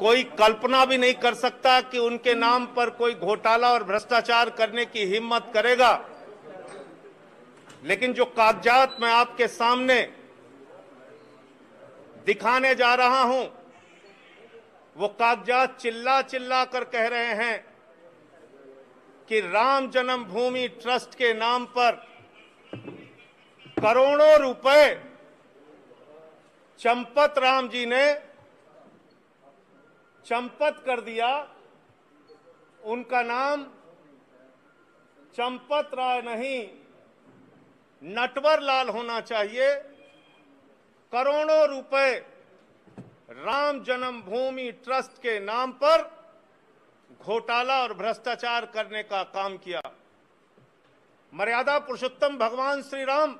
कोई कल्पना भी नहीं कर सकता कि उनके नाम पर कोई घोटाला और भ्रष्टाचार करने की हिम्मत करेगा। लेकिन जो कागजात मैं आपके सामने दिखाने जा रहा हूं, वो कागजात चिल्ला चिल्ला कर कह रहे हैं कि राम जन्मभूमि ट्रस्ट के नाम पर करोड़ों रुपए चंपत राम जी ने चंपत कर दिया। उनका नाम चंपत राय नहीं, नटवर लाल होना चाहिए। करोड़ों रुपए राम जन्मभूमि ट्रस्ट के नाम पर घोटाला और भ्रष्टाचार करने का काम किया। मर्यादा पुरुषोत्तम भगवान श्री राम,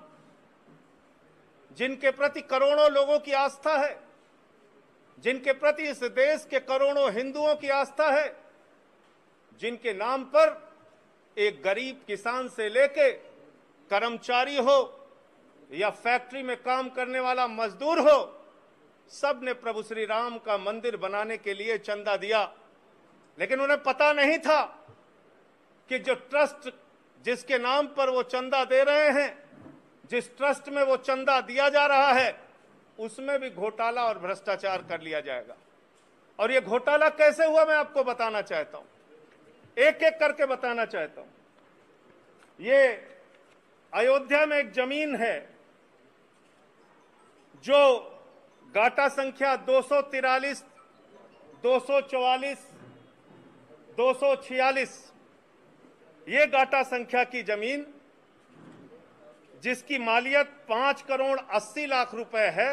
जिनके प्रति करोड़ों लोगों की आस्था है, जिनके प्रति इस देश के करोड़ों हिंदुओं की आस्था है, जिनके नाम पर एक गरीब किसान से लेके कर्मचारी हो या फैक्ट्री में काम करने वाला मजदूर हो, सब ने प्रभु श्री राम का मंदिर बनाने के लिए चंदा दिया। लेकिन उन्हें पता नहीं था कि जो ट्रस्ट जिसके नाम पर वो चंदा दे रहे हैं, जिस ट्रस्ट में वो चंदा दिया जा रहा है, उसमें भी घोटाला और भ्रष्टाचार कर लिया जाएगा। और ये घोटाला कैसे हुआ मैं आपको बताना चाहता हूं, एक एक करके बताना चाहता हूं। ये अयोध्या में एक जमीन है जो गाटा संख्या 243, 244, 246, ये गाटा संख्या की जमीन, जिसकी मालियत 5 करोड़ 80 लाख रुपए है,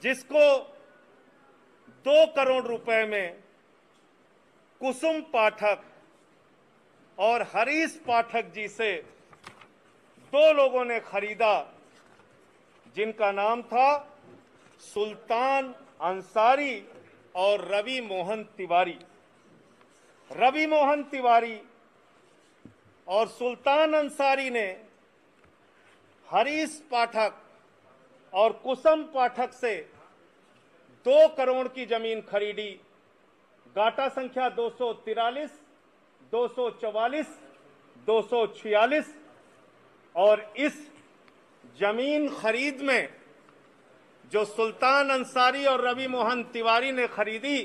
जिसको 2 करोड़ रुपए में कुसुम पाठक और हरीश पाठक जी से 2 लोगों ने खरीदा, जिनका नाम था सुल्तान अंसारी और रवि मोहन तिवारी। रवि मोहन तिवारी और सुल्तान अंसारी ने हरीश पाठक और कुसुम पाठक से 2 करोड़ की जमीन खरीदी। गाटा संख्या 243, 244, 246। और इस जमीन खरीद में जो सुल्तान अंसारी और रवि मोहन तिवारी ने खरीदी,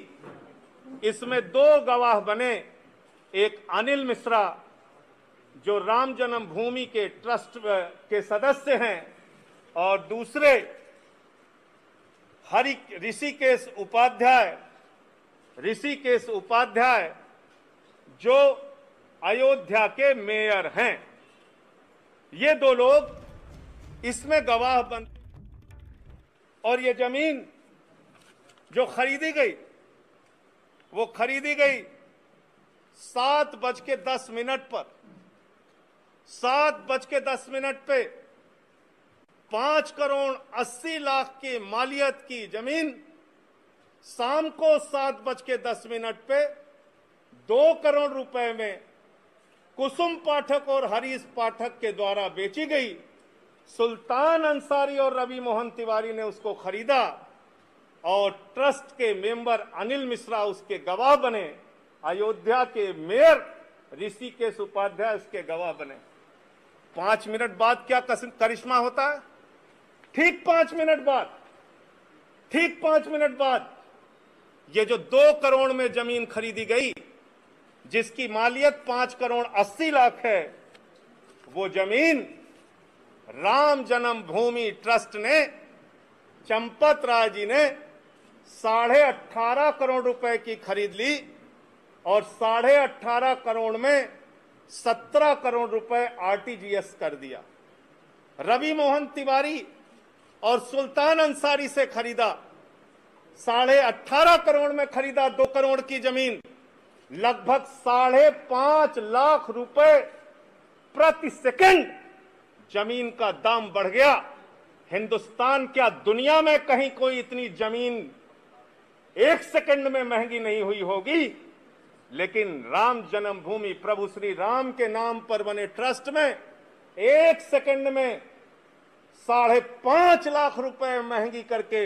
इसमें 2 गवाह बने। एक अनिल मिश्रा, जो राम जन्मभूमि के ट्रस्ट के सदस्य हैं, और दूसरे ऋषिकेश उपाध्याय, जो अयोध्या के मेयर हैं। ये 2 लोग इसमें गवाह बन। और ये जमीन जो खरीदी गई, वो खरीदी गई 7:10 पर। 7:10 पे 5 करोड़ 80 लाख की मालियत की जमीन शाम को 7:10 पे 2 करोड़ रुपए में कुसुम पाठक और हरीश पाठक के द्वारा बेची गई। सुल्तान अंसारी और रवि मोहन तिवारी ने उसको खरीदा और ट्रस्ट के मेंबर अनिल मिश्रा उसके गवाह बने। अयोध्या के मेयर ऋषिकेश उपाध्याय उसके गवाह बने। 5 मिनट बाद क्या करिश्मा होता है? ठीक 5 मिनट बाद ये जो 2 करोड़ में जमीन खरीदी गई, जिसकी मालियत 5 करोड़ 80 लाख है, वो जमीन राम जन्मभूमि ट्रस्ट ने, चंपत राय जी ने 18.5 करोड़ रुपए की खरीद ली और 18.5 करोड़ में 17 करोड़ रुपए आरटीजीएस कर दिया। रवि मोहन तिवारी और सुल्तान अंसारी से खरीदा, 18.5 करोड़ में खरीदा 2 करोड़ की जमीन, लगभग 5.5 लाख रुपए प्रति सेकंड जमीन का दाम बढ़ गया। हिंदुस्तान क्या दुनिया में कहीं कोई इतनी जमीन 1 सेकंड में महंगी नहीं हुई होगी, लेकिन राम जन्मभूमि प्रभु श्री राम के नाम पर बने ट्रस्ट में 1 सेकंड में 5.5 लाख रुपए महंगी करके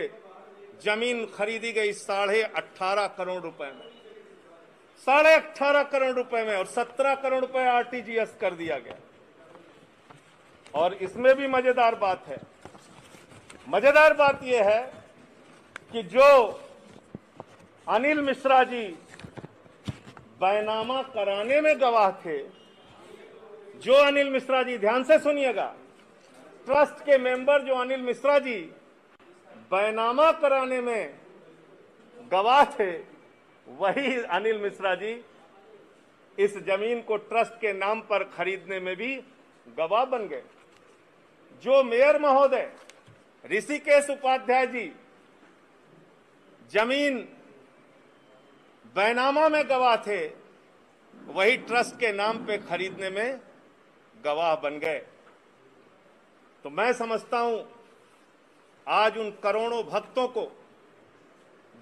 जमीन खरीदी गई 18.5 करोड़ रुपए में, 18.5 करोड़ रुपए में, और 17 करोड़ रुपए आरटीजीएस कर दिया गया। और इसमें भी मजेदार बात है, मजेदार बात यह है कि जो अनिल मिश्रा जी बैनामा कराने में गवाह थे, जो अनिल मिश्रा जी, ध्यान से सुनिएगा, ट्रस्ट के मेंबर जो अनिल मिश्रा जी बैनामा कराने में गवाह थे, वही अनिल मिश्रा जी इस जमीन को ट्रस्ट के नाम पर खरीदने में भी गवाह बन गए। जो मेयर महोदय ऋषिकेश उपाध्याय जी जमीन बैनामा में गवाह थे, वही ट्रस्ट के नाम पे खरीदने में गवाह बन गए। तो मैं समझता हूं आज उन करोड़ों भक्तों को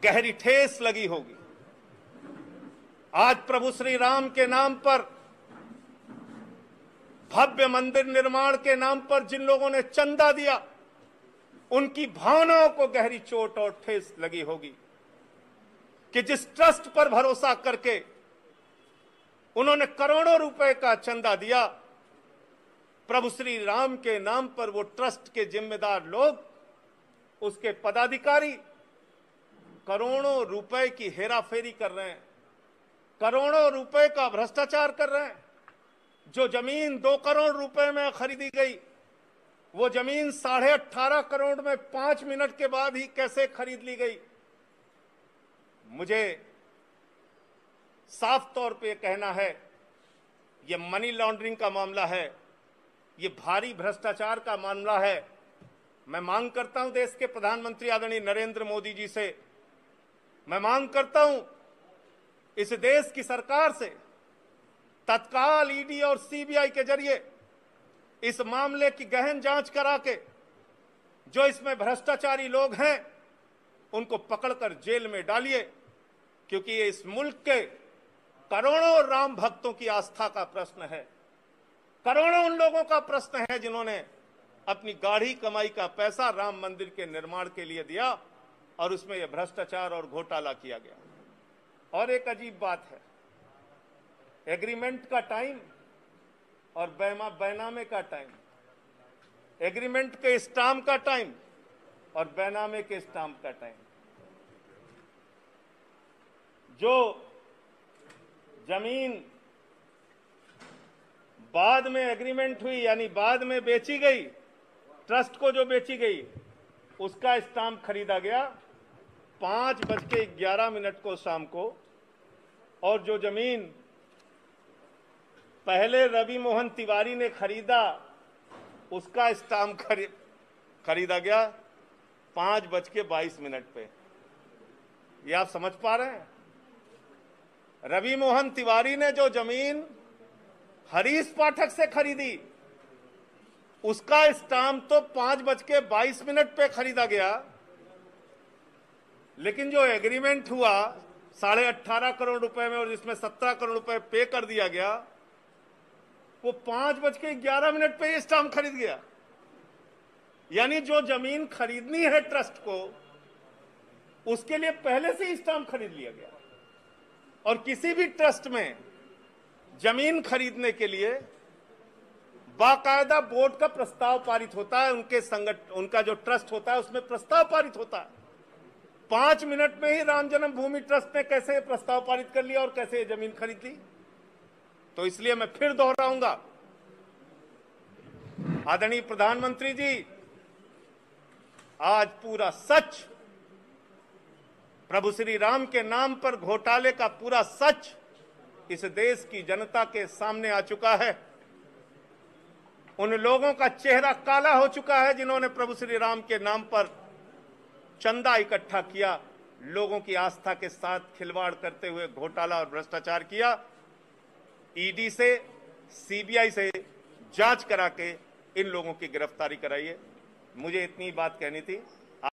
गहरी ठेस लगी होगी। आज प्रभु श्री राम के नाम पर, भव्य मंदिर निर्माण के नाम पर जिन लोगों ने चंदा दिया, उनकी भावनाओं को गहरी चोट और ठेस लगी होगी कि जिस ट्रस्ट पर भरोसा करके उन्होंने करोड़ों रुपए का चंदा दिया, प्रभु श्री राम के नाम पर वो ट्रस्ट के जिम्मेदार लोग, उसके पदाधिकारी करोड़ों रुपए की हेराफेरी कर रहे हैं, करोड़ों रुपए का भ्रष्टाचार कर रहे हैं। जो जमीन 2 करोड़ रुपए में खरीदी गई, वो जमीन 18.5 करोड़ में 5 मिनट के बाद ही कैसे खरीद ली गई। मुझे साफ तौर पे कहना है, ये मनी लॉन्ड्रिंग का मामला है, ये भारी भ्रष्टाचार का मामला है। मैं मांग करता हूं देश के प्रधानमंत्री आदरणीय नरेंद्र मोदी जी से, मैं मांग करता हूं इस देश की सरकार से, तत्काल ईडी और सीबीआई के जरिए इस मामले की गहन जांच करा के जो इसमें भ्रष्टाचारी लोग हैं उनको पकड़कर जेल में डालिए, क्योंकि ये इस मुल्क के करोड़ों राम भक्तों की आस्था का प्रश्न है। करोड़ों उन लोगों का प्रश्न है जिन्होंने अपनी गाढ़ी कमाई का पैसा राम मंदिर के निर्माण के लिए दिया और उसमें यह भ्रष्टाचार और घोटाला किया गया। और एक अजीब बात है, एग्रीमेंट का टाइम और बैनामे का टाइम, एग्रीमेंट के स्टाम्प का टाइम और बैनामे के स्टाम्प का टाइम। जो जमीन बाद में एग्रीमेंट हुई, यानी बाद में बेची गई, ट्रस्ट को जो बेची गई, उसका स्टाम्प खरीदा गया 5:11 को शाम को, और जो जमीन पहले रवि मोहन तिवारी ने खरीदा, उसका स्टाम्प खरीदा गया 5:22 पे। ये आप समझ पा रहे हैं? रवि मोहन तिवारी ने जो जमीन हरीश पाठक से खरीदी, उसका स्टाम्प तो 5:22 पे खरीदा गया, लेकिन जो एग्रीमेंट हुआ 18.5 करोड़ रुपए में और जिसमें 17 करोड़ रुपए पे कर दिया गया, वो 5:11 पे ये स्टाम्प खरीद गया। यानी जो जमीन खरीदनी है ट्रस्ट को, उसके लिए पहले से ही स्टाम्प खरीद लिया गया। और किसी भी ट्रस्ट में जमीन खरीदने के लिए बाकायदा बोर्ड का प्रस्ताव पारित होता है, उनका जो ट्रस्ट होता है उसमें प्रस्ताव पारित होता है। 5 मिनट में ही राम जन्मभूमि ट्रस्ट ने कैसे प्रस्ताव पारित कर लिया और कैसे जमीन खरीद ली। तो इसलिए मैं फिर दोहराऊंगा, आदरणीय प्रधानमंत्री जी, आज पूरा सच, प्रभु श्री राम के नाम पर घोटाले का पूरा सच इस देश की जनता के सामने आ चुका है। उन लोगों का चेहरा काला हो चुका है जिन्होंने प्रभु श्री राम के नाम पर चंदा इकट्ठा किया, लोगों की आस्था के साथ खिलवाड़ करते हुए घोटाला और भ्रष्टाचार किया। ईडी से, सीबीआई से जांच करा के इन लोगों की गिरफ्तारी कराइए। मुझे इतनी बात कहनी थी।